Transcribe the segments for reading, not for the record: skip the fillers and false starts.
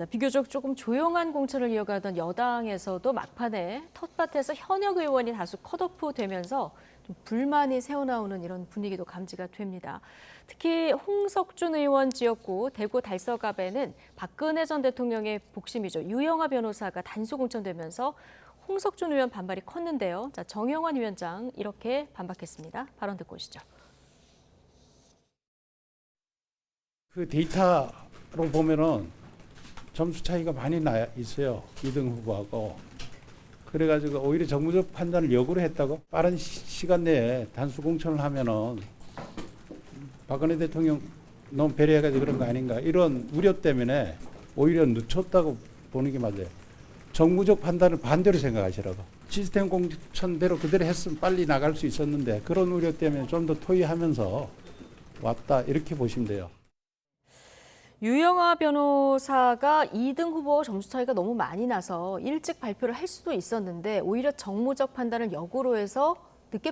비교적 조금 조용한 공천을 이어가던 여당에서도 막판에 텃밭에서 현역 의원이 다수 컷오프 되면서 좀 불만이 새어나오는 이런 분위기도 감지가 됩니다. 특히 홍석준 의원 지역구 대구 달서갑에는 박근혜 전 대통령의 복심이죠. 유영아 변호사가 단수 공천되면서 홍석준 의원 반발이 컸는데요. 자, 정영환 위원장 이렇게 반박했습니다. 발언 듣고 오시죠. 그 데이터로 보면은 점수 차이가 많이 나 있어요. 2등 후보하고. 그래가지고 오히려 정무적 판단을 역으로 했다고? 빠른 시간 내에 단수 공천을 하면은 박근혜 대통령 너무 배려해가지고 그런 거 아닌가? 이런 우려 때문에 오히려 늦췄다고 보는 게 맞아요. 정무적 판단을 반대로 생각하시라고. 시스템 공천대로 그대로 했으면 빨리 나갈 수 있었는데 그런 우려 때문에 좀 더 토의하면서 왔다 이렇게 보시면 돼요. 유영아 변호사가 2등 후보 점수 차이가 너무 많이 나서 일찍 발표를 할 수도 있었는데 오히려 정무적 판단을 역으로 해서 늦게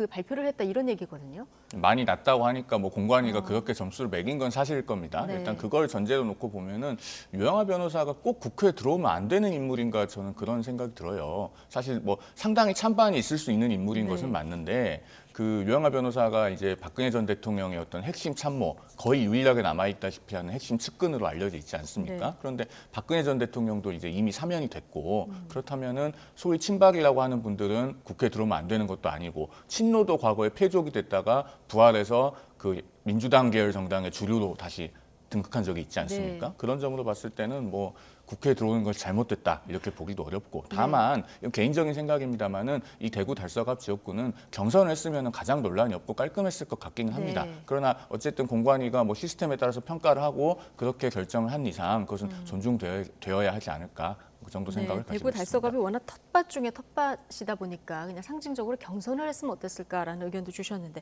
발표를 했다 이런 얘기거든요. 많이 낮다고 하니까 뭐 공관위가 그렇게 점수를 매긴 건 사실일 겁니다. 네. 일단 그걸 전제로 놓고 보면은 유영아 변호사가 꼭 국회에 들어오면 안 되는 인물인가 저는 그런 생각이 들어요. 사실 뭐 상당히 찬반이 있을 수 있는 인물인 네. 것은 맞는데 그 유영아 변호사가 이제 박근혜 전 대통령의 어떤 핵심 참모 거의 유일하게 남아있다시피 하는 핵심 측근으로 알려져 있지 않습니까? 네. 그런데 박근혜 전 대통령도 이제 이미 사면이 됐고 그렇다면은 소위 친박이라고 하는 분들은 국회에 들어오면 안 되는 것도 아니고 친노도 과거에 패족이 됐다가 부활해서 그 민주당 계열 정당의 주류로 다시 등극한 적이 있지 않습니까? 네. 그런 점으로 봤을 때는 뭐 국회에 들어오는 것이 잘못됐다 이렇게 보기도 어렵고 다만 이건 개인적인 생각입니다만은 이 대구 달서갑 지역구는 경선을 했으면 가장 논란이 없고 깔끔했을 것 같기는 합니다. 네. 그러나 어쨌든 공관위가 뭐 시스템에 따라서 평가를 하고 그렇게 결정을 한 이상 그것은 존중되어야 하지 않을까 그 정도 생각을 가지고 대구 있습니다. 달서갑이 워낙 텃밭 중에 텃밭이다 보니까 그냥 상징적으로 경선을 했으면 어땠을까라는 의견도 주셨는데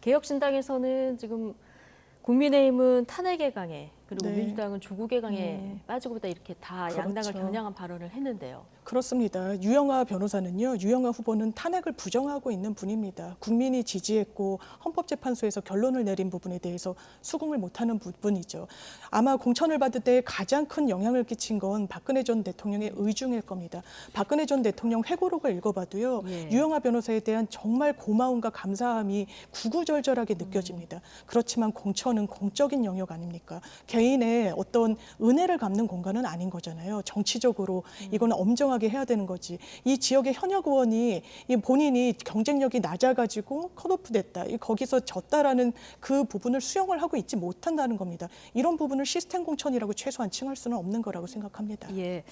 개혁신당에서는 지금 국민의힘은 탄핵의 강에 그리고 네. 민주당은 조국의 강에 빠지고 있다 이렇게 다 양당을 그렇죠. 겨냥한 발언을 했는데요. 그렇습니다. 유영아 변호사는요, 유영아 후보는 탄핵을 부정하고 있는 분입니다. 국민이 지지했고 헌법재판소에서 결론을 내린 부분에 대해서 수긍을 못하는 부분이죠. 아마 공천을 받을 때 가장 큰 영향을 끼친 건 박근혜 전 대통령의 의중일 겁니다. 박근혜 전 대통령 회고록을 읽어봐도요, 예. 유영아 변호사에 대한 정말 고마움과 감사함이 구구절절하게 느껴집니다. 그렇지만 공천은 공적인 영역 아닙니까? 개인의 어떤 은혜를 갚는 공간은 아닌 거잖아요. 정치적으로 이거는 엄정하게 해야 되는 거지. 이 지역의 현역 의원이 본인이 경쟁력이 낮아가지고 컷오프 됐다. 거기서 졌다라는 그 부분을 수용을 하고 있지 못한다는 겁니다. 이런 부분을 시스템 공천이라고 최소한 칭할 수는 없는 거라고 생각합니다. 예.